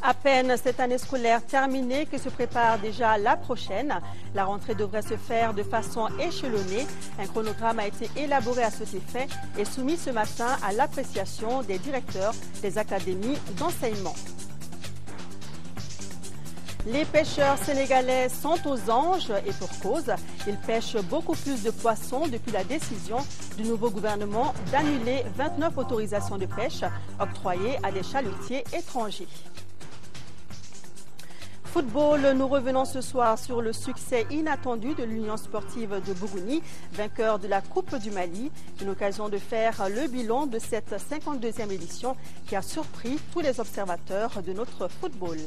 À peine cette année scolaire terminée que se prépare déjà la prochaine. La rentrée devrait se faire de façon échelonnée. Un chronogramme a été élaboré à cet effet et soumis ce matin à l'appréciation des directeurs des académies d'enseignement. Les pêcheurs sénégalais sont aux anges et pour cause. Ils pêchent beaucoup plus de poissons depuis la décision du nouveau gouvernement d'annuler 29 autorisations de pêche octroyées à des chalutiers étrangers. Football, nous revenons ce soir sur le succès inattendu de l'Union sportive de Bougouni, vainqueur de la Coupe du Mali. Une occasion de faire le bilan de cette 52e édition qui a surpris tous les observateurs de notre football.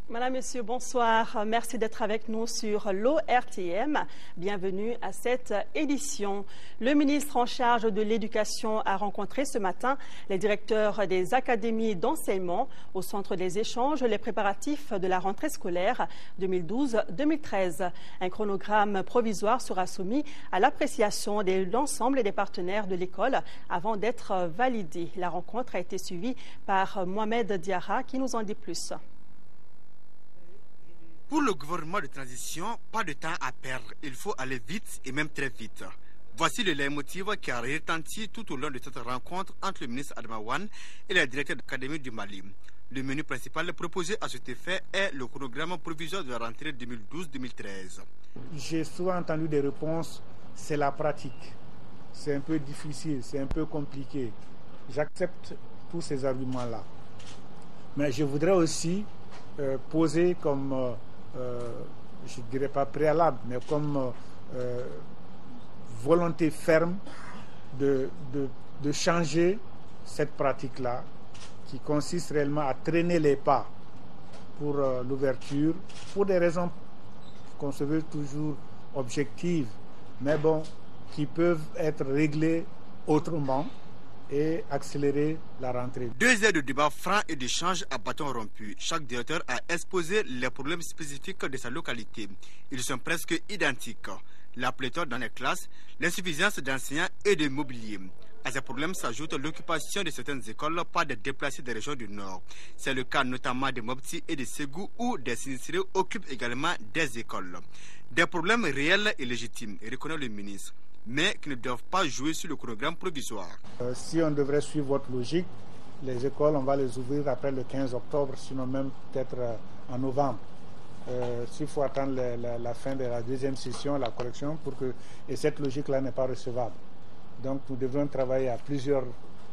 Madame, Monsieur, bonsoir. Merci d'être avec nous sur l'ORTM. Bienvenue à cette édition. Le ministre en charge de l'Éducation a rencontré ce matin les directeurs des académies d'enseignement au centre des échanges, les préparatifs de la rentrée scolaire 2012-2013. Un chronogramme provisoire sera soumis à l'appréciation de l'ensemble des partenaires de l'école avant d'être validé. La rencontre a été suivie par Mohamed Diarra qui nous en dit plus. Pour le gouvernement de transition, pas de temps à perdre. Il faut aller vite et même très vite. Voici le leitmotiv qui a retenti tout au long de cette rencontre entre le ministre Adama Wane et le directeur de l'Académie du Mali. Le menu principal proposé à cet effet est le chronogramme provisoire de la rentrée 2012-2013. J'ai souvent entendu des réponses, c'est la pratique. C'est un peu difficile, c'est un peu compliqué. J'accepte tous ces arguments-là. Mais je voudrais aussi poser comme... je ne dirais pas préalable, mais comme volonté ferme de changer cette pratique-là, qui consiste réellement à traîner les pas pour l'ouverture, pour des raisons qu'on se veut toujours objectives, mais bon, qui peuvent être réglées autrement et accélérer la rentrée. 2 heures de débat franc et d'échange à bâton rompu. Chaque directeur a exposé les problèmes spécifiques de sa localité. Ils sont presque identiques. La pléthore dans les classes, l'insuffisance d'enseignants et de mobilier. À ces problèmes s'ajoute l'occupation de certaines écoles par des déplacés des régions du Nord. C'est le cas notamment de Mopti et de Ségou où des sinistrés occupent également des écoles. Des problèmes réels et légitimes, reconnaît le ministre, mais qui ne doivent pas jouer sur le chronogramme provisoire. Si on devrait suivre votre logique, les écoles, on va les ouvrir après le 15 octobre, sinon même peut-être en novembre. S'il faut attendre la fin de la deuxième session, la correction, et cette logique-là n'est pas recevable. Donc nous devrons travailler à plusieurs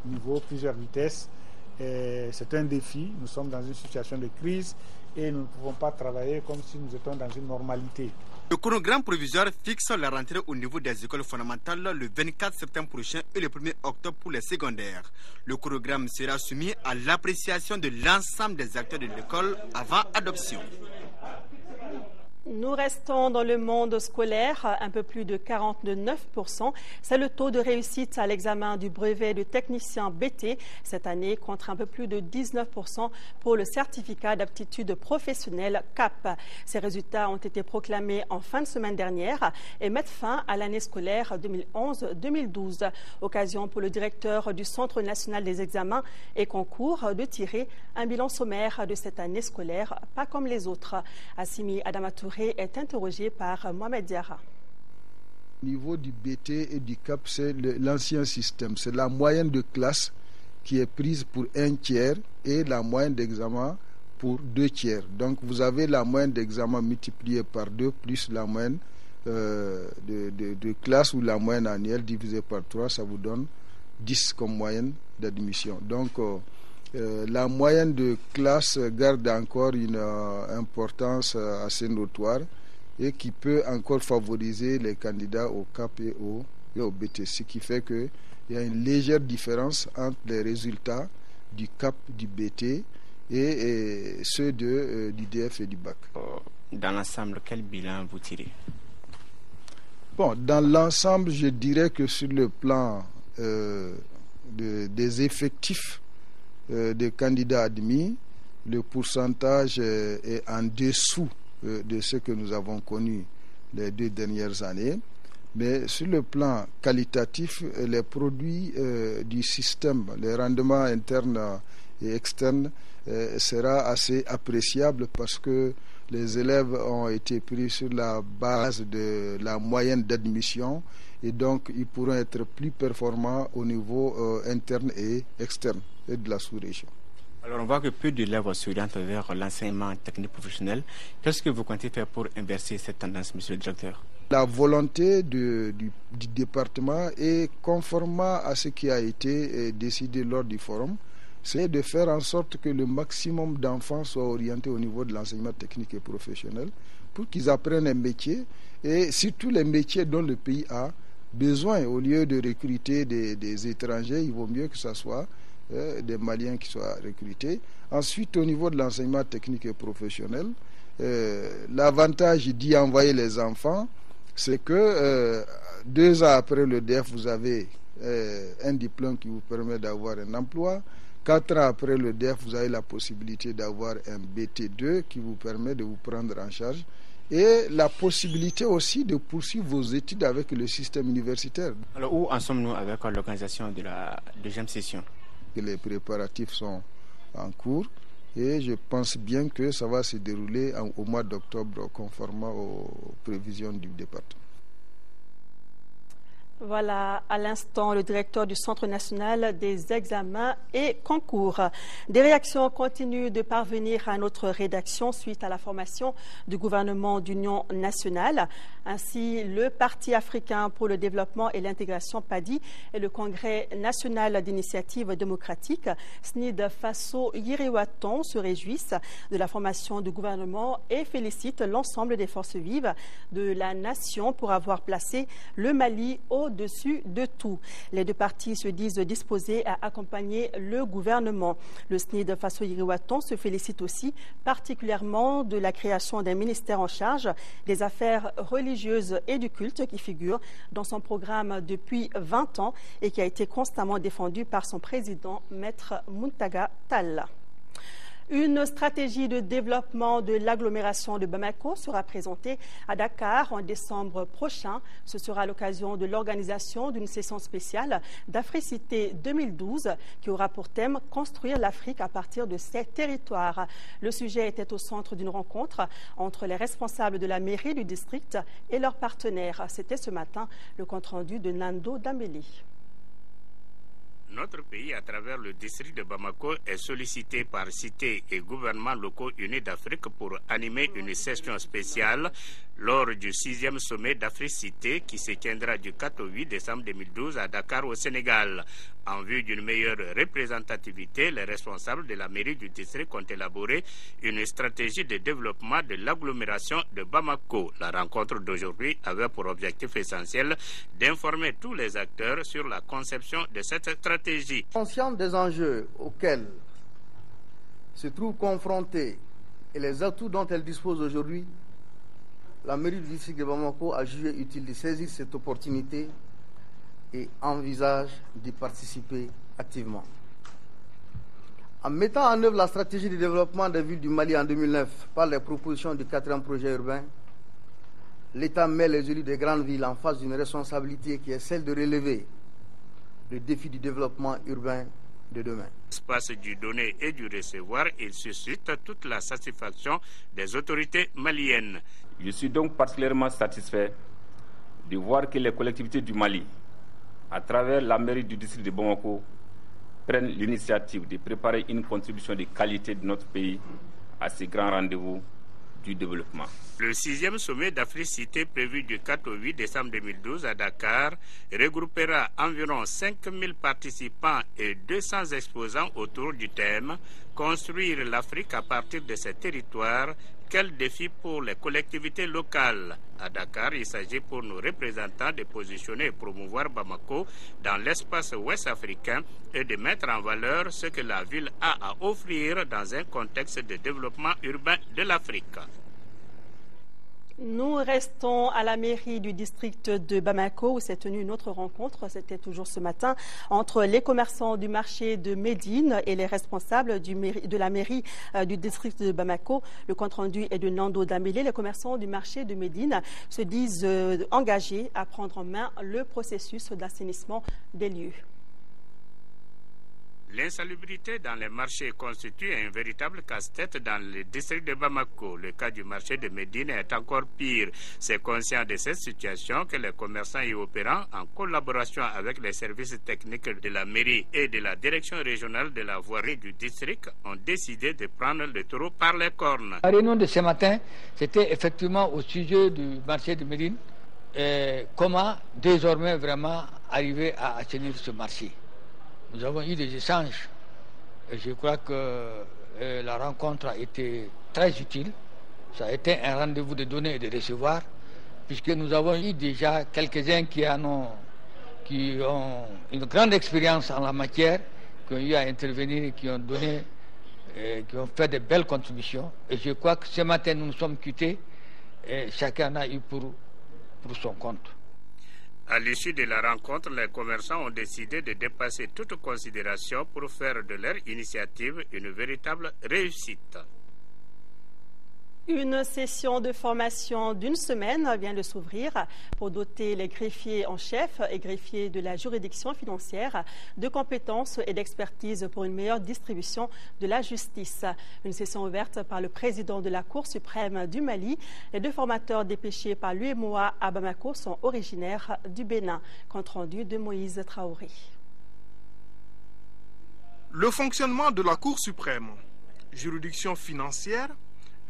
niveaux, plusieurs vitesses. C'est un défi, nous sommes dans une situation de crise et nous ne pouvons pas travailler comme si nous étions dans une normalité. Le chronogramme provisoire fixe la rentrée au niveau des écoles fondamentales le 24 septembre prochain et le 1er octobre pour les secondaires. Le chronogramme sera soumis à l'appréciation de l'ensemble des acteurs de l'école avant adoption. Nous restons dans le monde scolaire, un peu plus de 49%. C'est le taux de réussite à l'examen du brevet de technicien BT cette année contre un peu plus de 19% pour le certificat d'aptitude professionnelle CAP. Ces résultats ont été proclamés en fin de semaine dernière et mettent fin à l'année scolaire 2011-2012. Occasion pour le directeur du Centre national des examens et concours de tirer un bilan sommaire de cette année scolaire, pas comme les autres. Assimi Adamatouré est interrogé par Mohamed Diarra. Au niveau du BT et du CAP, c'est l'ancien système. C'est la moyenne de classe qui est prise pour 1/3 et la moyenne d'examen pour 2/3. Donc vous avez la moyenne d'examen multipliée par 2 plus la moyenne de classe ou la moyenne annuelle divisée par 3, ça vous donne 10 comme moyenne d'admission. Donc la moyenne de classe garde encore une importance assez notoire et qui peut encore favoriser les candidats au CAP et au BT, ce qui fait qu'il y a une légère différence entre les résultats du CAP, du BT et ceux du DF et du BAC. Dans l'ensemble, quel bilan vous tirez? Bon, dans l'ensemble, je dirais que sur le plan des effectifs des candidats admis, le pourcentage est en dessous de ce que nous avons connu les 2 dernières années. Mais sur le plan qualitatif, les produits du système, les rendements internes et externes, sera assez appréciable parce que les élèves ont été pris sur la base de la moyenne d'admission et donc ils pourront être plus performants au niveau interne et externe et de la sous-région. Alors on voit que peu d'élèves s'orientent vers l'enseignement technique professionnel. Qu'est-ce que vous comptez faire pour inverser cette tendance, monsieur le directeur? La volonté du département est conformément à ce qui a été décidé lors du forum, c'est de faire en sorte que le maximum d'enfants soient orientés au niveau de l'enseignement technique et professionnel pour qu'ils apprennent un métier et surtout les métiers dont le pays a besoin. Au lieu de recruter des étrangers, il vaut mieux que ce soit des Maliens qui soient recrutés. Ensuite, au niveau de l'enseignement technique et professionnel, l'avantage d'y envoyer les enfants, c'est que 2 ans après le DEF, vous avez un diplôme qui vous permet d'avoir un emploi. 4 ans après le DEF, vous avez la possibilité d'avoir un BT2 qui vous permet de vous prendre en charge et la possibilité aussi de poursuivre vos études avec le système universitaire. Alors où en sommes-nous avec l'organisation de la 2e session? Les préparatifs sont en cours et je pense bien que ça va se dérouler au mois d'octobre conformément aux prévisions du département. Voilà, à l'instant, le directeur du Centre national des examens et concours. Des réactions continuent de parvenir à notre rédaction suite à la formation du gouvernement d'union nationale. Ainsi, le Parti africain pour le développement et l'intégration PADI et le Congrès national d'initiative démocratique SNID Faso Yiriwaton se réjouissent de la formation du gouvernement et félicitent l'ensemble des forces vives de la nation pour avoir placé le Mali au-dessus de tout. Les 2 partis se disent disposés à accompagner le gouvernement. Le SNID Faso Yiriwaton se félicite aussi particulièrement de la création d'un ministère en charge des affaires religieuses et du culte qui figure dans son programme depuis 20 ans et qui a été constamment défendu par son président, Maître Muntaga Tall. Une stratégie de développement de l'agglomération de Bamako sera présentée à Dakar en décembre prochain. Ce sera l'occasion de l'organisation d'une session spéciale d'Africité 2012 qui aura pour thème « Construire l'Afrique à partir de ses territoires ». Le sujet était au centre d'une rencontre entre les responsables de la mairie du district et leurs partenaires. C'était ce matin le compte-rendu de Nando Dambeli. Notre pays, à travers le district de Bamako, est sollicité par cités et gouvernements locaux unis d'Afrique pour animer une session spéciale lors du 6e sommet d'Africité qui se tiendra du 4 au 8 décembre 2012 à Dakar au Sénégal. En vue d'une meilleure représentativité, les responsables de la mairie du district ont élaboré une stratégie de développement de l'agglomération de Bamako. La rencontre d'aujourd'hui avait pour objectif essentiel d'informer tous les acteurs sur la conception de cette stratégie. Consciente des enjeux auxquels se trouve confrontée et les atouts dont elle dispose aujourd'hui, la mairie du district de Bamako a jugé utile de saisir cette opportunité et envisage d'y participer activement. En mettant en œuvre la stratégie de développement des villes du Mali en 2009 par les propositions du 4e projet urbain, l'État met les élus des grandes villes en face d'une responsabilité qui est celle de relever le défi du développement urbain de demain. L'espace du donner et du recevoir, il suscite toute la satisfaction des autorités maliennes. Je suis donc particulièrement satisfait de voir que les collectivités du Mali, à travers la mairie du district de Bamako, prennent l'initiative de préparer une contribution de qualité de notre pays à ces grands rendez-vous du développement. Le 6e sommet d'Africité prévu du 4 au 8 décembre 2012 à Dakar regroupera environ 5000 participants et 200 exposants autour du thème « Construire l'Afrique à partir de ses territoires ». Quel défi pour les collectivités locales? À Dakar, il s'agit pour nos représentants de positionner et promouvoir Bamako dans l'espace ouest africain et de mettre en valeur ce que la ville a à offrir dans un contexte de développement urbain de l'Afrique. Nous restons à la mairie du district de Bamako où s'est tenue une autre rencontre, c'était toujours ce matin, entre les commerçants du marché de Médine et les responsables de la mairie du district de Bamako. Le compte-rendu est de Nando Damélé. Les commerçants du marché de Médine se disent engagés à prendre en main le processus d'assainissement des lieux. L'insalubrité dans les marchés constitue un véritable casse-tête dans le district de Bamako. Le cas du marché de Médine est encore pire. C'est conscient de cette situation que les commerçants y opérant en collaboration avec les services techniques de la mairie et de la direction régionale de la voirie du district ont décidé de prendre le taureau par les cornes. La réunion de ce matin, c'était effectivement au sujet du marché de Médine. Comment désormais vraiment arriver à assainir ce marché. Nous avons eu des échanges et je crois que la rencontre a été très utile. Ça a été un rendez-vous de donner et de recevoir, puisque nous avons eu déjà quelques-uns qui ont une grande expérience en la matière, qui ont eu à intervenir et qui ont fait de belles contributions. Et je crois que ce matin, nous nous sommes quittés et chacun a eu pour son compte. À l'issue de la rencontre, les commerçants ont décidé de dépasser toute considération pour faire de leur initiative une véritable réussite. Une session de formation d'une semaine vient de s'ouvrir pour doter les greffiers en chef et greffiers de la juridiction financière de compétences et d'expertise pour une meilleure distribution de la justice. Une session ouverte par le président de la Cour suprême du Mali. Les deux formateurs dépêchés par l'UEMOA à Bamako sont originaires du Bénin. Compte rendu de Moïse Traoré. Le fonctionnement de la Cour suprême, juridiction financière,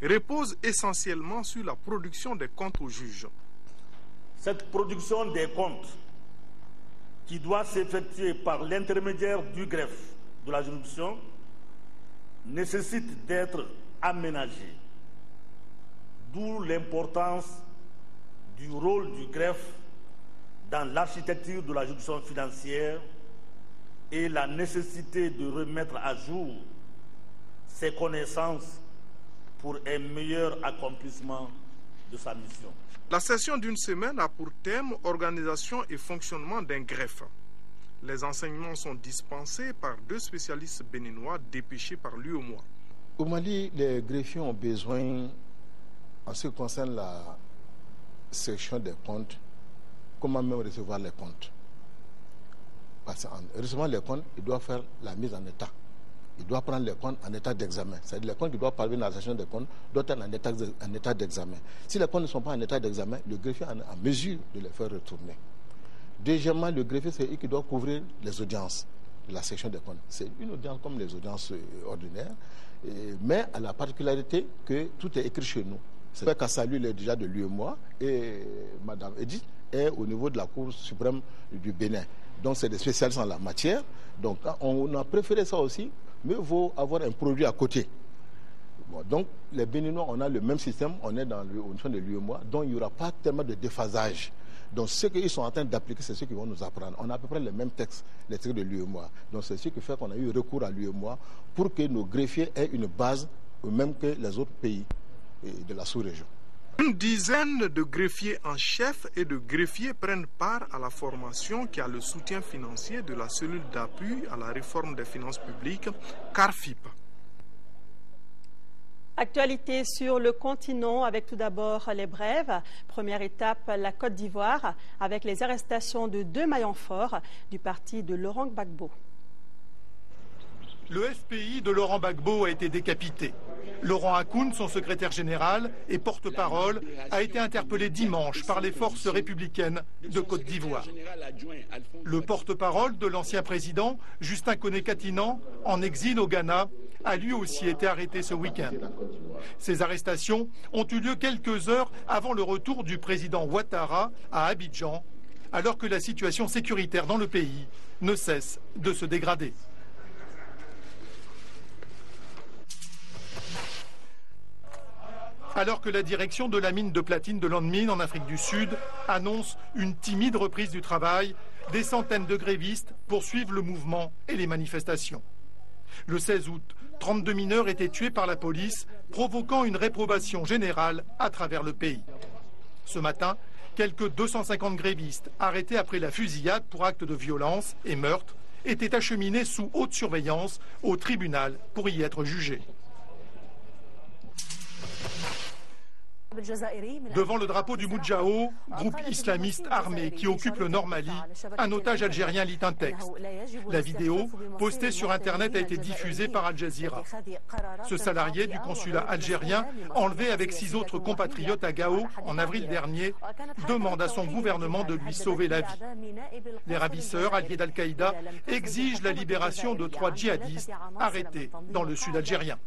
repose essentiellement sur la production des comptes aux juges. Cette production des comptes, qui doit s'effectuer par l'intermédiaire du greffe de la juridiction, nécessite d'être aménagée. D'où l'importance du rôle du greffe dans l'architecture de la juridiction financière et la nécessité de remettre à jour ses connaissances pour un meilleur accomplissement de sa mission. La session d'une semaine a pour thème organisation et fonctionnement d'un greffe. Les enseignements sont dispensés par deux spécialistes béninois dépêchés par l'UEMOA. Au Mali, les greffiers ont besoin, en ce qui concerne la section des comptes, comment même recevoir les comptes. Parce qu'en recevant les comptes, il doit faire la mise en état. Il doit prendre les comptes en état d'examen. C'est-à-dire les comptes qui doivent parvenir à la session des comptes doivent être en état d'examen. Si les comptes ne sont pas en état d'examen, le greffier est en mesure de les faire retourner. Deuxièmement, le greffier, c'est lui qui doit couvrir les audiences de la section des comptes. C'est une audience comme les audiences ordinaires, mais à la particularité que tout est écrit chez nous. C'est qu'à saluer déjà de l'UEMOA et Mme Edith est au niveau de la Cour suprême du Bénin. Donc c'est des spécialistes en la matière. Donc on a préféré ça aussi. Mais il faut avoir un produit à côté. Bon, donc, les Béninois, on a le même système, on est dans de l'UEMOA, donc il n'y aura pas tellement de déphasage. Donc, ce qu'ils sont en train d'appliquer, c'est ce qu'ils vont nous apprendre. On a à peu près les mêmes textes, les textes de l'UEMOA. Donc, c'est ce qui fait qu'on a eu recours à l'UEMOA pour que nos greffiers aient une base, même que les autres pays de la sous-région. Une dizaine de greffiers en chef et de greffiers prennent part à la formation qui a le soutien financier de la cellule d'appui à la réforme des finances publiques, CARFIP. Actualité sur le continent avec tout d'abord les brèves. Première étape, la Côte d'Ivoire avec les arrestations de deux maillons forts du parti de Laurent Gbagbo. Le FPI de Laurent Gbagbo a été décapité. Laurent Hakoun, son secrétaire général et porte-parole, a été interpellé dimanche par les forces républicaines de Côte d'Ivoire. Le porte-parole de l'ancien président, Justin Koné-Katinan, en exil au Ghana, a lui aussi été arrêté ce week-end. Ces arrestations ont eu lieu quelques heures avant le retour du président Ouattara à Abidjan, alors que la situation sécuritaire dans le pays ne cesse de se dégrader. Alors que la direction de la mine de platine de Londmine en Afrique du Sud annonce une timide reprise du travail, des centaines de grévistes poursuivent le mouvement et les manifestations. Le 16 août, 32 mineurs étaient tués par la police, provoquant une réprobation générale à travers le pays. Ce matin, quelques 250 grévistes arrêtés après la fusillade pour actes de violence et meurtre étaient acheminés sous haute surveillance au tribunal pour y être jugés. Devant le drapeau du Moudjahou, groupe islamiste armé qui occupe le Nord Mali, un otage algérien lit un texte. La vidéo, postée sur Internet, a été diffusée par Al Jazeera. Ce salarié du consulat algérien, enlevé avec 6 autres compatriotes à Gao en avril dernier, demande à son gouvernement de lui sauver la vie. Les ravisseurs, alliés d'Al-Qaïda, exigent la libération de 3 djihadistes arrêtés dans le sud algérien.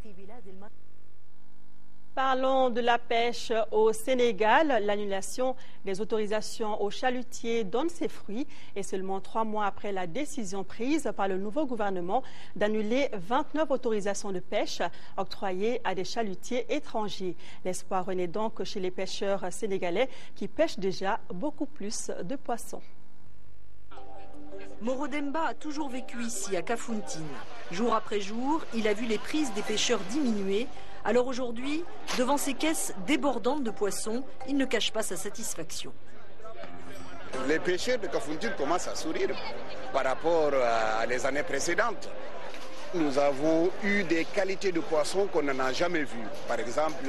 Parlons de la pêche au Sénégal. L'annulation des autorisations aux chalutiers donne ses fruits et seulement 3 mois après la décision prise par le nouveau gouvernement d'annuler 29 autorisations de pêche octroyées à des chalutiers étrangers. L'espoir renaît donc chez les pêcheurs sénégalais qui pêchent déjà beaucoup plus de poissons. Moro Demba a toujours vécu ici, à Kafountine. Jour après jour, il a vu les prises des pêcheurs diminuer. Alors aujourd'hui, devant ces caisses débordantes de poissons, il ne cache pas sa satisfaction. Les pêcheurs de Kafountine commencent à sourire par rapport à les années précédentes. Nous avons eu des qualités de poissons qu'on n'en a jamais vues. Par exemple,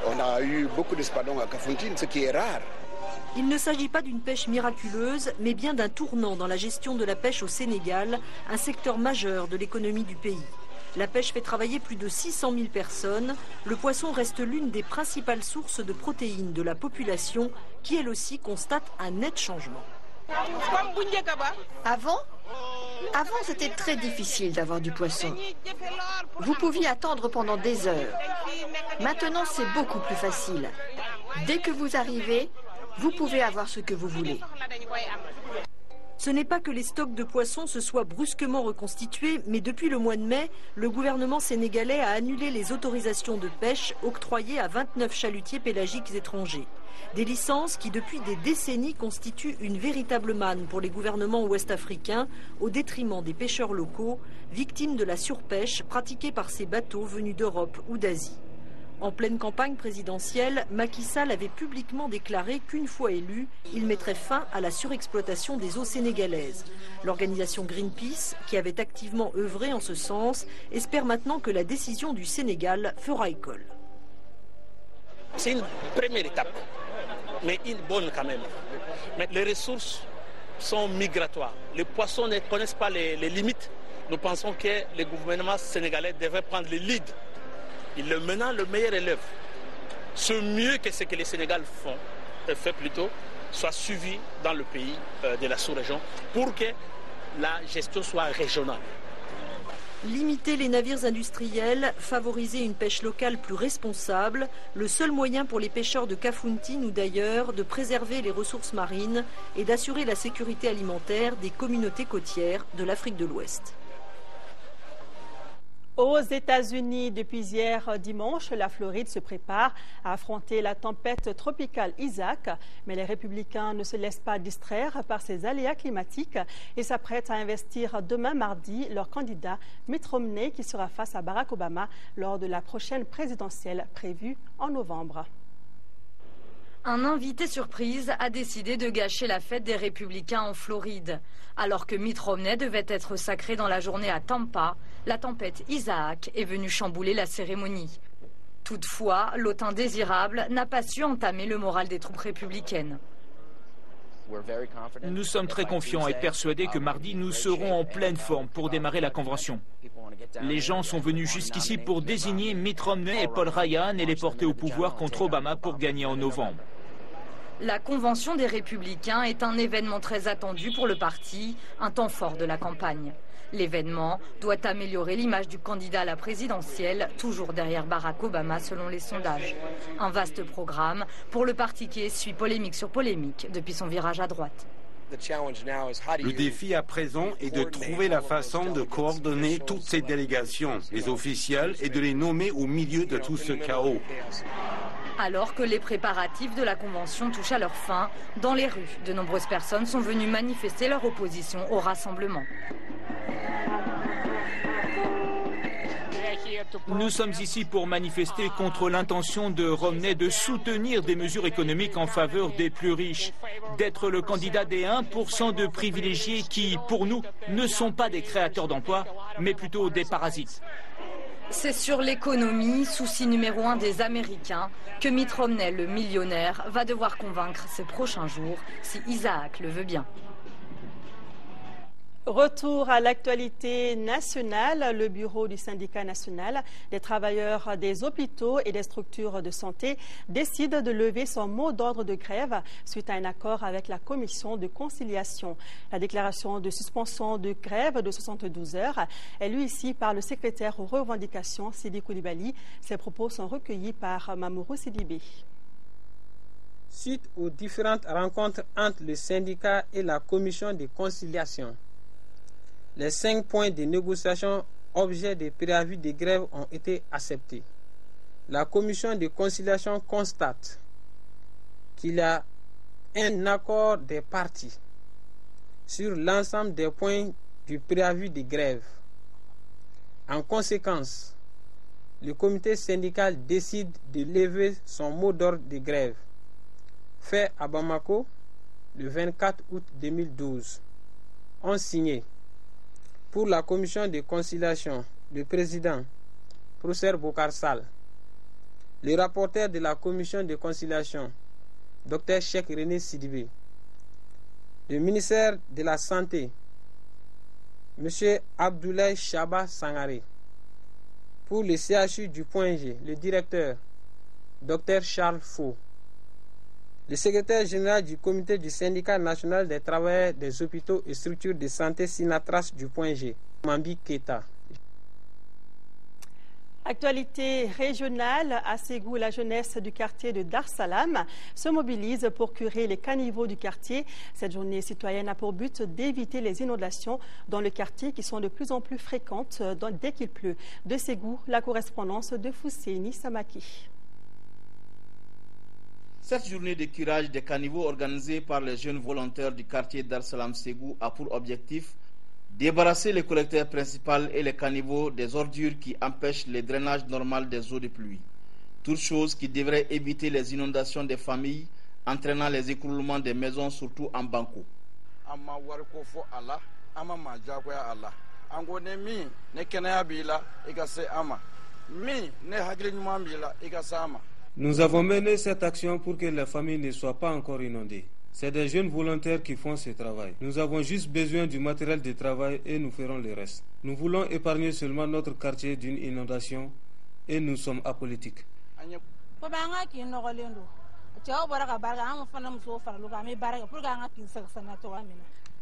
on a eu beaucoup d'espadons à Kafountine, ce qui est rare. Il ne s'agit pas d'une pêche miraculeuse, mais bien d'un tournant dans la gestion de la pêche au Sénégal, un secteur majeur de l'économie du pays. La pêche fait travailler plus de 600 000 personnes. Le poisson reste l'une des principales sources de protéines de la population qui, elle aussi, constate un net changement. Avant, c'était très difficile d'avoir du poisson. Vous pouviez attendre pendant des heures. Maintenant, c'est beaucoup plus facile. Dès que vous arrivez, vous pouvez avoir ce que vous voulez. Ce n'est pas que les stocks de poissons se soient brusquement reconstitués, mais depuis le mois de mai, le gouvernement sénégalais a annulé les autorisations de pêche octroyées à 29 chalutiers pélagiques étrangers. Des licences qui, depuis des décennies, constituent une véritable manne pour les gouvernements ouest-africains, au détriment des pêcheurs locaux, victimes de la surpêche pratiquée par ces bateaux venus d'Europe ou d'Asie. En pleine campagne présidentielle, Macky Sall avait publiquement déclaré qu'une fois élu, il mettrait fin à la surexploitation des eaux sénégalaises. L'organisation Greenpeace, qui avait activement œuvré en ce sens, espère maintenant que la décision du Sénégal fera école. C'est une première étape, mais une bonne quand même. Mais les ressources sont migratoires. Les poissons ne connaissent pas les limites. Nous pensons que le gouvernement sénégalais devrait prendre le lead. Il est maintenant le meilleur élève. Ce mieux que ce que les Sénégal fait plutôt, soit suivi dans le pays de la sous-région pour que la gestion soit régionale. Limiter les navires industriels, favoriser une pêche locale plus responsable, le seul moyen pour les pêcheurs de Kafountine ou d'ailleurs de préserver les ressources marines et d'assurer la sécurité alimentaire des communautés côtières de l'Afrique de l'Ouest. Aux États-Unis, depuis hier dimanche, la Floride se prépare à affronter la tempête tropicale Isaac. Mais les républicains ne se laissent pas distraire par ces aléas climatiques et s'apprêtent à investir demain mardi leur candidat Mitt Romney qui sera face à Barack Obama lors de la prochaine présidentielle prévue en novembre. Un invité surprise a décidé de gâcher la fête des républicains en Floride. Alors que Mitt Romney devait être sacré dans la journée à Tampa, la tempête Isaac est venue chambouler la cérémonie. Toutefois, l'hôte indésirable n'a pas su entamer le moral des troupes républicaines. Nous sommes très confiants et persuadés que mardi, nous serons en pleine forme pour démarrer la convention. Les gens sont venus jusqu'ici pour désigner Mitt Romney et Paul Ryan et les porter au pouvoir contre Obama pour gagner en novembre. La convention des Républicains est un événement très attendu pour le parti, un temps fort de la campagne. L'événement doit améliorer l'image du candidat à la présidentielle, toujours derrière Barack Obama selon les sondages. Un vaste programme pour le parti qui essuie polémique sur polémique depuis son virage à droite. Le défi à présent est de trouver la façon de coordonner toutes ces délégations, les officiels, et de les nommer au milieu de tout ce chaos. Alors que les préparatifs de la convention touchent à leur fin, dans les rues, de nombreuses personnes sont venues manifester leur opposition au rassemblement. Nous sommes ici pour manifester contre l'intention de Romney de soutenir des mesures économiques en faveur des plus riches, d'être le candidat des 1% de privilégiés qui, pour nous, ne sont pas des créateurs d'emplois, mais plutôt des parasites. C'est sur l'économie, souci numéro 1 des Américains, que Mitt Romney, le millionnaire, va devoir convaincre ces prochains jours, si Isaac le veut bien. Retour à l'actualité nationale. Le bureau du syndicat national des travailleurs des hôpitaux et des structures de santé décide de lever son mot d'ordre de grève suite à un accord avec la commission de conciliation. La déclaration de suspension de grève de 72 heures est lue ici par le secrétaire aux revendications, Sidi Koulibaly. Ses propos sont recueillis par Mamourou Sidibé. Suite aux différentes rencontres entre le syndicat et la commission de conciliation, les 5 points de négociation objet des préavis de grève ont été acceptés. La commission de conciliation constate qu'il y a un accord des parties sur l'ensemble des points du préavis de grève. En conséquence, le comité syndical décide de lever son mot d'ordre de grève, fait à Bamako le 24 août 2012. Ont signé pour la commission de conciliation le président, professeur Bokar Sall, le rapporteur de la commission de conciliation, Dr Cheikh René Sidibé, le ministère de la Santé, M. Abdoulaye Chaba Sangaré, pour le CHU du Point G, le directeur, Dr Charles Faux, le secrétaire général du comité du syndicat national des travailleurs des hôpitaux et structures de santé Sinatras du Point G, Mambi Keita. Actualité régionale, à Ségou, la jeunesse du quartier de Dar Salam se mobilise pour curer les caniveaux du quartier. Cette journée citoyenne a pour but d'éviter les inondations dans le quartier qui sont de plus en plus fréquentes dès qu'il pleut. De Ségou, la correspondance de Fousséni Samaki. Cette journée de curage des caniveaux organisée par les jeunes volontaires du quartier Dar Salam Ségou a pour objectif débarrasser les collecteurs principaux et les caniveaux des ordures qui empêchent le drainage normal des eaux de pluie. Toute chose qui devrait éviter les inondations des familles, entraînant les écroulements des maisons, surtout en Banco. Nous avons mené cette action pour que les familles ne soient pas encore inondées. C'est des jeunes volontaires qui font ce travail. Nous avons juste besoin du matériel de travail et nous ferons le reste. Nous voulons épargner seulement notre quartier d'une inondation et nous sommes apolitiques.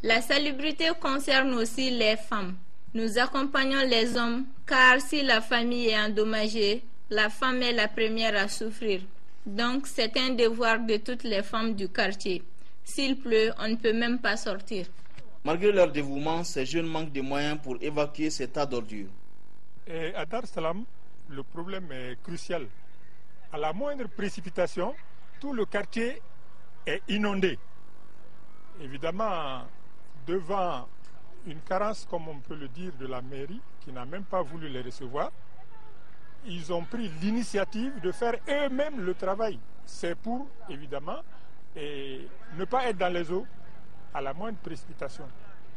La salubrité concerne aussi les femmes. Nous accompagnons les hommes car si la famille est endommagée, la femme est la première à souffrir. Donc c'est un devoir de toutes les femmes du quartier. S'il pleut, on ne peut même pas sortir. Malgré leur dévouement, ces jeunes manquent de moyens pour évacuer ces tas d'ordures. À Dar Salam, le problème est crucial. À la moindre précipitation, tout le quartier est inondé. Évidemment, devant une carence, comme on peut le dire, de la mairie, qui n'a même pas voulu les recevoir, ils ont pris l'initiative de faire eux-mêmes le travail. C'est pour, évidemment, ne pas être dans les eaux à la moindre précipitation.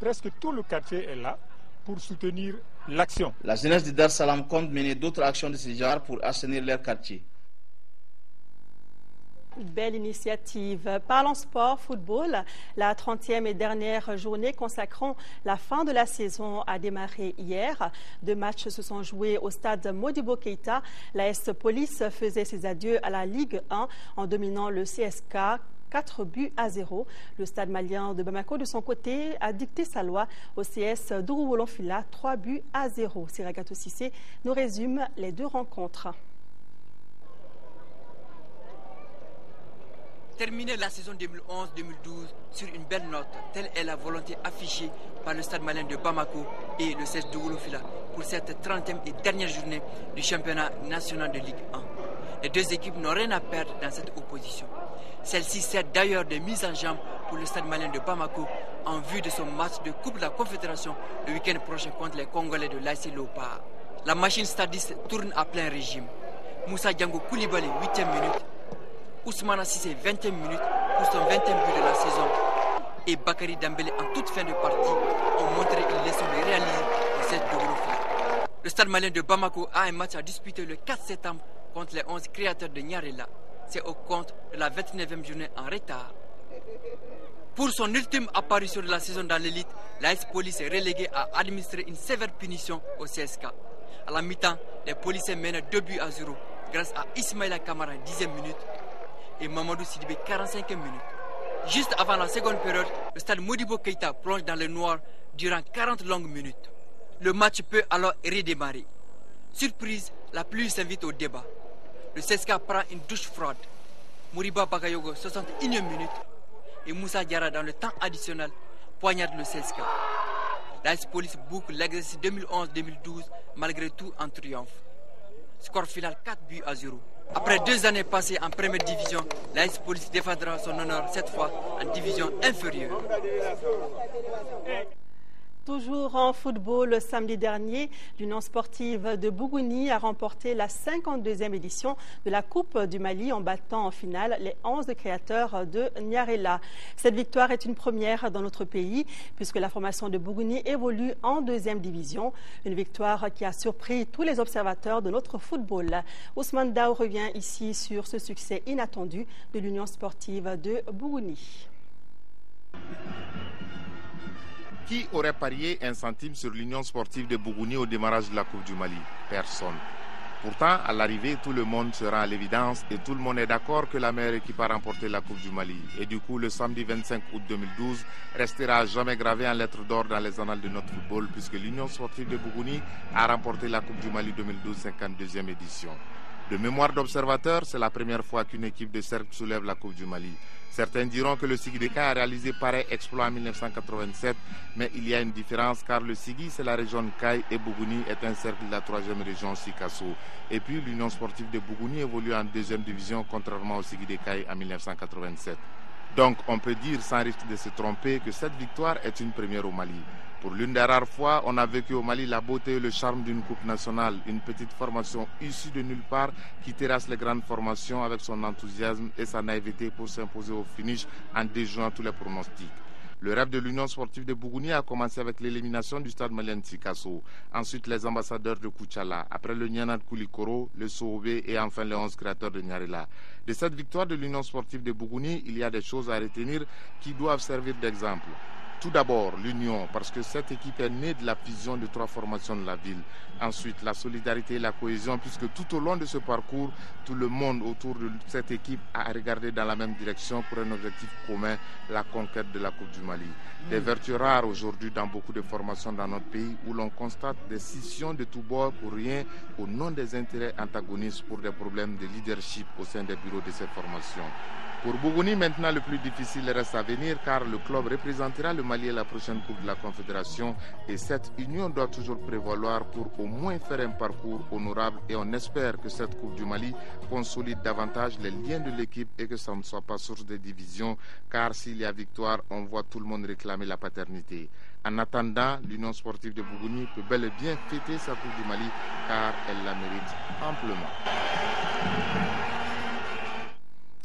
Presque tout le quartier est là pour soutenir l'action. La jeunesse de Dar Salam compte mener d'autres actions de ce genre pour assainir leur quartier. Belle initiative. Parlons sport, football. La 30e et dernière journée consacrant la fin de la saison a démarré hier. 2 matchs se sont joués au stade Modibo Keïta. L'AS Police faisait ses adieux à la Ligue 1 en dominant le CSK 4-0. Le stade malien de Bamako, de son côté, a dicté sa loi au CS Dourou-Wolonfila 3-0. Siragato Sissé nous résume les 2 rencontres. Terminer la saison 2011-2012 sur une belle note, telle est la volonté affichée par le stade malien de Bamako et le CS Dourou-Wolonfila pour cette 30e et dernière journée du championnat national de Ligue 1. Les 2 équipes n'ont rien à perdre dans cette opposition. Celle-ci sert d'ailleurs de mise en jambe pour le stade malien de Bamako en vue de son match de Coupe de la Confédération le week-end prochain contre les Congolais de l'AS Léopard. La machine stadiste tourne à plein régime. Moussa Django Koulibaly, 8e minute. Ousmane Cissé, 20e minute, pour son 20e but de la saison. Et Bakary Dembélé, en toute fin de partie, ont montré une leçon de réalisme au stade de Wolofia. Le stade malien de Bamako a un match à disputer le 4 septembre contre les 11 créateurs de Niarela. C'est au compte de la 29e journée en retard. Pour son ultime apparition de la saison dans l'élite, l'AS Police est relégué à administrer une sévère punition au CSK. À la mi-temps, les policiers mènent 2-0 grâce à Ismaïla Kamara, 10e minute, et Mamadou Sidibé, 45e minute. Juste avant la seconde période, le stade Modibo Keïta plonge dans le noir durant 40 longues minutes. Le match peut alors redémarrer. Surprise, la pluie s'invite au débat. Le CSK prend une douche froide. Moriba Bagayogo, 61e minute, et Moussa Diarra dans le temps additionnel poignarde le CSK. L'AS Police boucle l'exercice 2011-2012 malgré tout en triomphe. Score final 4-0. Après 2 années passées en première division, l'AS Police défendra son honneur cette fois en division inférieure. Toujours en football, le samedi dernier, l'Union sportive de Bougouni a remporté la 52e édition de la Coupe du Mali en battant en finale les 11 créateurs de Niarela. Cette victoire est une première dans notre pays puisque la formation de Bougouni évolue en 2e division. Une victoire qui a surpris tous les observateurs de notre football. Ousmane Dao revient ici sur ce succès inattendu de l'Union sportive de Bougouni. Qui aurait parié un centime sur l'Union sportive de Bougouni au démarrage de la Coupe du Mali? Personne. Pourtant, à l'arrivée, tout le monde se rend à l'évidence et tout le monde est d'accord que la meilleure équipe a remporté la Coupe du Mali. Et du coup, le samedi 25 août 2012 restera à jamais gravé en lettres d'or dans les annales de notre football puisque l'Union sportive de Bougouni a remporté la Coupe du Mali 2012, 52e édition. De mémoire d'observateur, c'est la première fois qu'une équipe de cercle soulève la Coupe du Mali. Certains diront que le Sigideka a réalisé pareil exploit en 1987, mais il y a une différence car le Sigi c'est la région de Kaï et Bougouni est un cercle de la 3e région Sikasso. Et puis l'Union sportive de Bougouni évolue en 2e division contrairement au Sigideka en 1987. Donc on peut dire sans risque de se tromper que cette victoire est une première au Mali. Pour l'une des rares fois, on a vécu au Mali la beauté et le charme d'une coupe nationale, une petite formation issue de nulle part qui terrasse les grandes formations avec son enthousiasme et sa naïveté pour s'imposer au finish en déjouant tous les pronostics. Le rêve de l'Union sportive de Bougouni a commencé avec l'élimination du stade malien de Sikasso, ensuite les ambassadeurs de Kouchala, après le Nianad Koulikoro, le Soobé et enfin les 11 créateurs de Niarela. De cette victoire de l'Union sportive de Bougouni, il y a des choses à retenir qui doivent servir d'exemple. Tout d'abord, l'union, parce que cette équipe est née de la fusion de 3 formations de la ville. Ensuite, la solidarité et la cohésion, puisque tout au long de ce parcours, tout le monde autour de cette équipe a regardé dans la même direction pour un objectif commun, la conquête de la Coupe du Mali. Des vertus rares aujourd'hui dans beaucoup de formations dans notre pays où l'on constate des scissions de tous bords pour rien, au nom des intérêts antagonistes pour des problèmes de leadership au sein des bureaux de ces formations. Pour Bougouni, maintenant, le plus difficile reste à venir car le club représentera le Mali à la prochaine Coupe de la Confédération et cette union doit toujours prévaloir pour au moins faire un parcours honorable et on espère que cette Coupe du Mali consolide davantage les liens de l'équipe et que ça ne soit pas source de division car s'il y a victoire, on voit tout le monde réclamer la paternité. En attendant, l'Union sportive de Bougouni peut bel et bien fêter sa Coupe du Mali car elle la mérite amplement.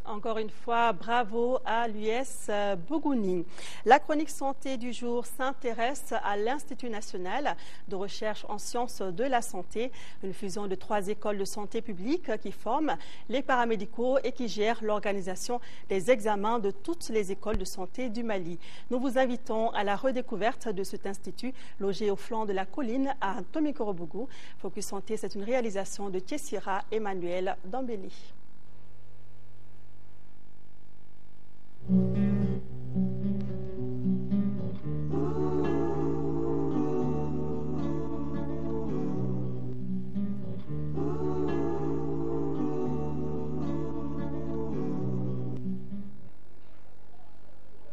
Encore une fois, bravo à l'US Bougouni. La chronique santé du jour s'intéresse à l'Institut national de recherche en sciences de la santé, une fusion de 3 écoles de santé publique qui forment les paramédicaux et qui gèrent l'organisation des examens de toutes les écoles de santé du Mali. Nous vous invitons à la redécouverte de cet institut logé au flanc de la colline à Tomikorobougou. Focus Santé, c'est une réalisation de Tessira Emmanuel Dambélé.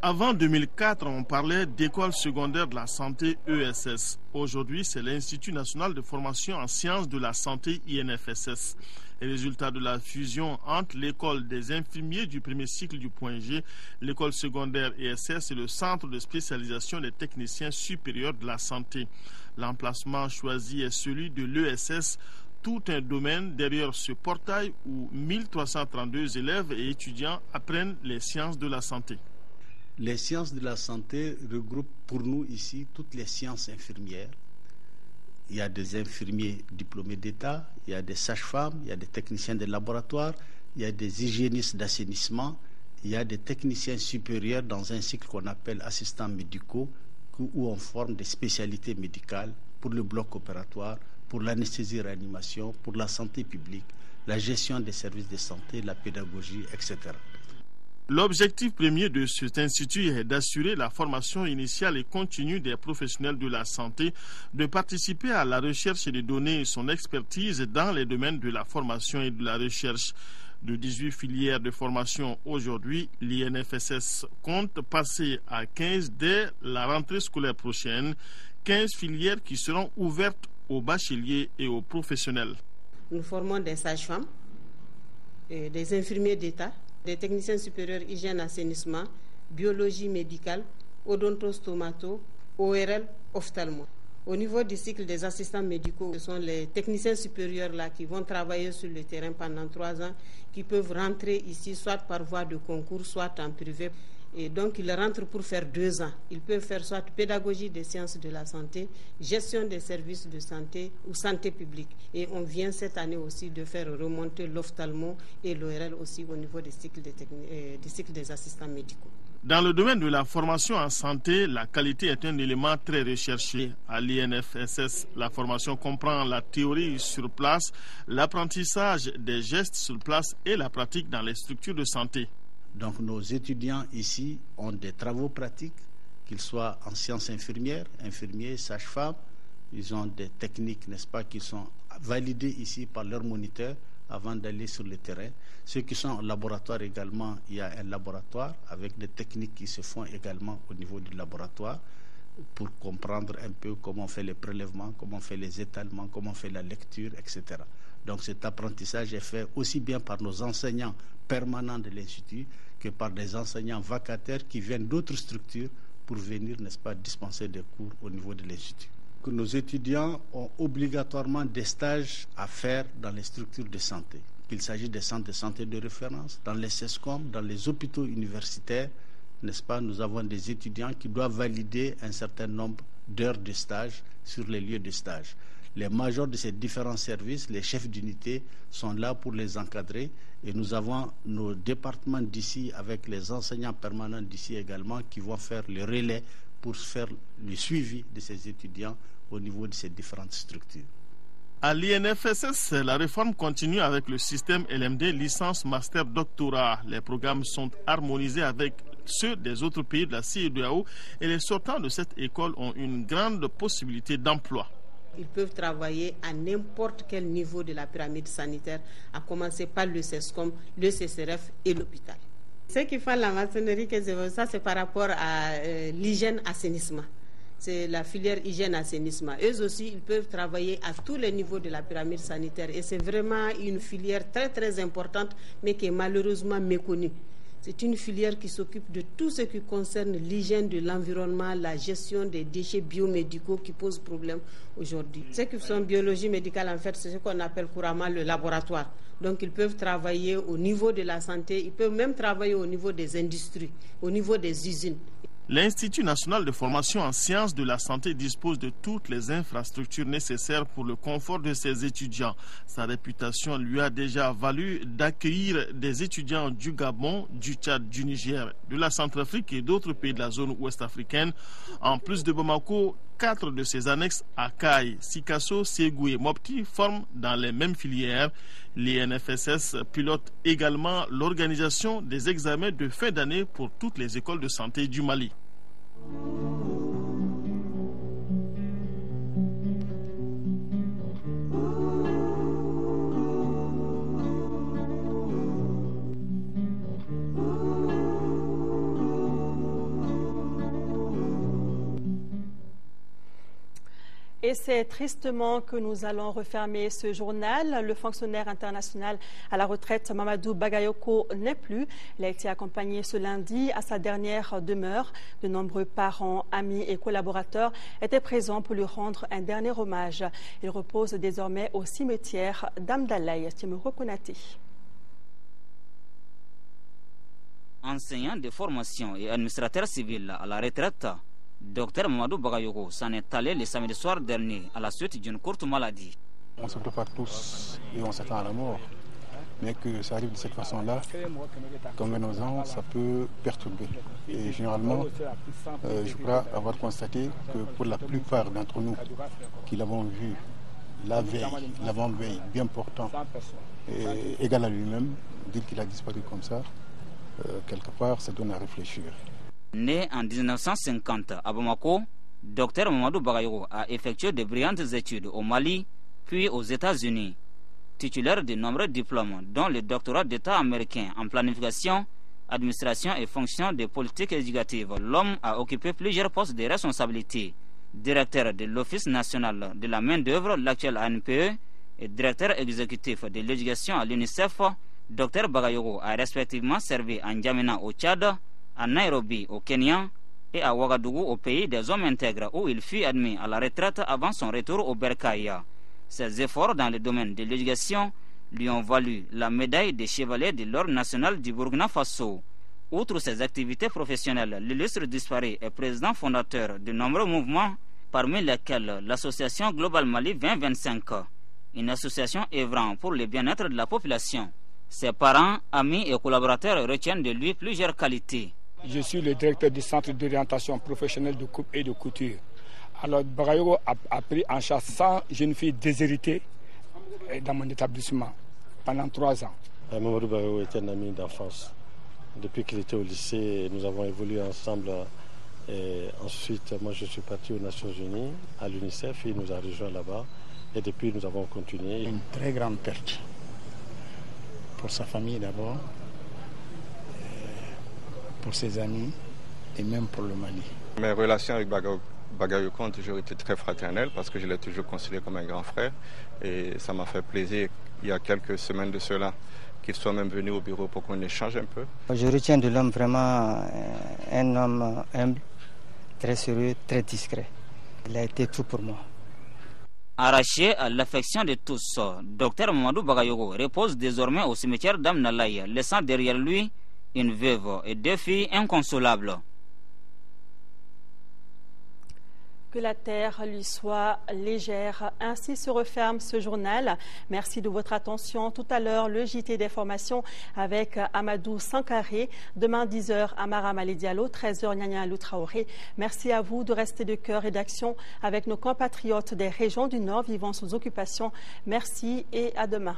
Avant 2004, on parlait d'école secondaire de la santé ESS. Aujourd'hui, c'est l'Institut national de formation en sciences de la santé INFSS. Les résultats de la fusion entre l'école des infirmiers du premier cycle du point G, l'école secondaire ESS et le centre de spécialisation des techniciens supérieurs de la santé. L'emplacement choisi est celui de l'ESS, tout un domaine derrière ce portail où 1332 élèves et étudiants apprennent les sciences de la santé. Les sciences de la santé regroupent pour nous ici toutes les sciences infirmières. Il y a des infirmiers diplômés d'État, il y a des sages-femmes, il y a des techniciens de laboratoire, il y a des hygiénistes d'assainissement, il y a des techniciens supérieurs dans un cycle qu'on appelle assistants médicaux, où on forme des spécialités médicales pour le bloc opératoire, pour l'anesthésie-réanimation, pour la santé publique, la gestion des services de santé, la pédagogie, etc. L'objectif premier de cet institut est d'assurer la formation initiale et continue des professionnels de la santé, de participer à la recherche et de donner son expertise dans les domaines de la formation et de la recherche. De 18 filières de formation aujourd'hui, l'INFSS compte passer à 15 dès la rentrée scolaire prochaine, 15 filières qui seront ouvertes aux bacheliers et aux professionnels. Nous formons des sages-femmes, des infirmiers d'État, des techniciens supérieurs hygiène assainissement, biologie médicale, odontostomato, ORL, ophtalmo. Au niveau du cycle des assistants médicaux, ce sont les techniciens supérieurs là qui vont travailler sur le terrain pendant 3 ans, qui peuvent rentrer ici soit par voie de concours, soit en privé. Et donc, ils rentrent pour faire 2 ans. Ils peuvent faire soit pédagogie des sciences de la santé, gestion des services de santé ou santé publique. Et on vient cette année aussi de faire remonter l'ophtalmo et l'ORL aussi au niveau des cycles des assistants médicaux. Dans le domaine de la formation en santé, la qualité est un élément très recherché. À l'INFSS, la formation comprend la théorie sur place, l'apprentissage des gestes sur place et la pratique dans les structures de santé. Donc nos étudiants ici ont des travaux pratiques, qu'ils soient en sciences infirmières, infirmiers, sages-femmes. Ils ont des techniques, n'est-ce pas, qui sont validées ici par leurs moniteurs avant d'aller sur le terrain. Ceux qui sont en laboratoire également, il y a un laboratoire avec des techniques qui se font également au niveau du laboratoire pour comprendre un peu comment on fait les prélèvements, comment on fait les étalements, comment on fait la lecture, etc. Donc cet apprentissage est fait aussi bien par nos enseignants permanents de l'Institut que par des enseignants vacataires qui viennent d'autres structures pour venir, n'est-ce pas, dispenser des cours au niveau de l'Institut. Nos étudiants ont obligatoirement des stages à faire dans les structures de santé, qu'il s'agisse des centres de santé de référence, dans les CESCOM, dans les hôpitaux universitaires, n'est-ce pas, nous avons des étudiants qui doivent valider un certain nombre d'heures de stage sur les lieux de stage. Les majors de ces différents services, les chefs d'unité, sont là pour les encadrer et nous avons nos départements d'ici avec les enseignants permanents d'ici également qui vont faire le relais pour faire le suivi de ces étudiants au niveau de ces différentes structures. À l'INFSS, la réforme continue avec le système LMD licence master doctorat. Les programmes sont harmonisés avec ceux des autres pays de la CEDEAO et les sortants de cette école ont une grande possibilité d'emploi. Ils peuvent travailler à n'importe quel niveau de la pyramide sanitaire, à commencer par le CESCOM, le CCRF et l'hôpital. Ceux qui font la maçonnerie, ça c'est par rapport à l'hygiène-assainissement. C'est la filière hygiène-assainissement. Eux aussi, ils peuvent travailler à tous les niveaux de la pyramide sanitaire. Et c'est vraiment une filière très très importante, mais qui est malheureusement méconnue. C'est une filière qui s'occupe de tout ce qui concerne l'hygiène de l'environnement, la gestion des déchets biomédicaux qui posent problème aujourd'hui. Ceux qui sont biologie médicale, en fait, c'est ce qu'on appelle couramment le laboratoire. Donc, ils peuvent travailler au niveau de la santé, ils peuvent même travailler au niveau des industries, au niveau des usines. L'Institut national de formation en sciences de la santé dispose de toutes les infrastructures nécessaires pour le confort de ses étudiants. Sa réputation lui a déjà valu d'accueillir des étudiants du Gabon, du Tchad, du Niger, de la Centrafrique et d'autres pays de la zone ouest africaine. En plus de Bamako, 4 de ses annexes à Kaï, Sikasso, Ségou et Mopti forment dans les mêmes filières. L'INFSS pilote également l'organisation des examens de fin d'année pour toutes les écoles de santé du Mali. Et c'est tristement que nous allons refermer ce journal. Le fonctionnaire international à la retraite Mamadou Bagayoko n'est plus. Il a été accompagné ce lundi à sa dernière demeure. De nombreux parents, amis et collaborateurs étaient présents pour lui rendre un dernier hommage. Il repose désormais au cimetière d'Amdalaï. Timuro Konaté. Enseignant de formation et administrateur civil à la retraite, Dr Mamadou Bagayoko s'en est allé le samedi soir dernier à la suite d'une courte maladie. On se prépare tous et on s'attend à la mort. Mais que ça arrive de cette façon-là, comme 20 ans, ça peut perturber. Et généralement, je crois avoir constaté que pour la plupart d'entre nous qui l'avons vu la veille, l'avant-veille, bien portant, et égal à lui-même, dire qu'il a disparu comme ça, quelque part, ça donne à réfléchir. Né en 1950 à Bamako, Dr Mamadou Bagayoko a effectué de brillantes études au Mali, puis aux États-Unis. Titulaire de nombreux diplômes, dont le doctorat d'État américain en planification, administration et fonction des politiques éducatives, l'homme a occupé plusieurs postes de responsabilité. Directeur de l'Office national de la main-d'œuvre, l'actuel ANPE, et directeur exécutif de l'éducation à l'UNICEF, Dr Bagayoko a respectivement servi à N'Djamena au Tchad, à Nairobi au Kenya et à Ouagadougou au pays des hommes intègres où il fut admis à la retraite avant son retour au Berkaya. Ses efforts dans le domaine de l'éducation lui ont valu la médaille de chevalier de l'Ordre national du Burkina Faso. Outre ses activités professionnelles, l'illustre disparu est président fondateur de nombreux mouvements, parmi lesquels l'association Global Mali 2025, une association œuvrant pour le bien-être de la population. Ses parents, amis et collaborateurs retiennent de lui plusieurs qualités. Je suis le directeur du centre d'orientation professionnelle de coupe et de couture. Alors, Bagayoko a pris en charge 100 jeunes filles déshéritées dans mon établissement pendant 3 ans. Mamadou Bagayoko est un ami d'enfance. Depuis qu'il était au lycée, nous avons évolué ensemble. Et ensuite, moi, je suis parti aux Nations Unies, à l'UNICEF, il nous a rejoints là-bas. Et depuis, nous avons continué. Une très grande perte pour sa famille d'abord, pour ses amis et même pour le Mali. Mes relations avec Bagayoko ont toujours été très fraternelles parce que je l'ai toujours considéré comme un grand frère et ça m'a fait plaisir il y a quelques semaines de cela qu'il soit même venu au bureau pour qu'on échange un peu. Je retiens de l'homme vraiment un homme humble, très sérieux, très discret. Il a été tout pour moi. Arraché à l'affection de tous, Dr Mamadou Bagayoko repose désormais au cimetière d'Amdalaï, laissant derrière lui une veuve et 2 filles inconsolables. Que la terre lui soit légère. Ainsi se referme ce journal. Merci de votre attention. Tout à l'heure, le JT d'information avec Amadou Sankaré. Demain, 10h, Amara Malé Diallo, 13h, Nyanya Loutraoré. Merci à vous de rester de cœur et d'action avec nos compatriotes des régions du Nord vivant sous occupation. Merci et à demain.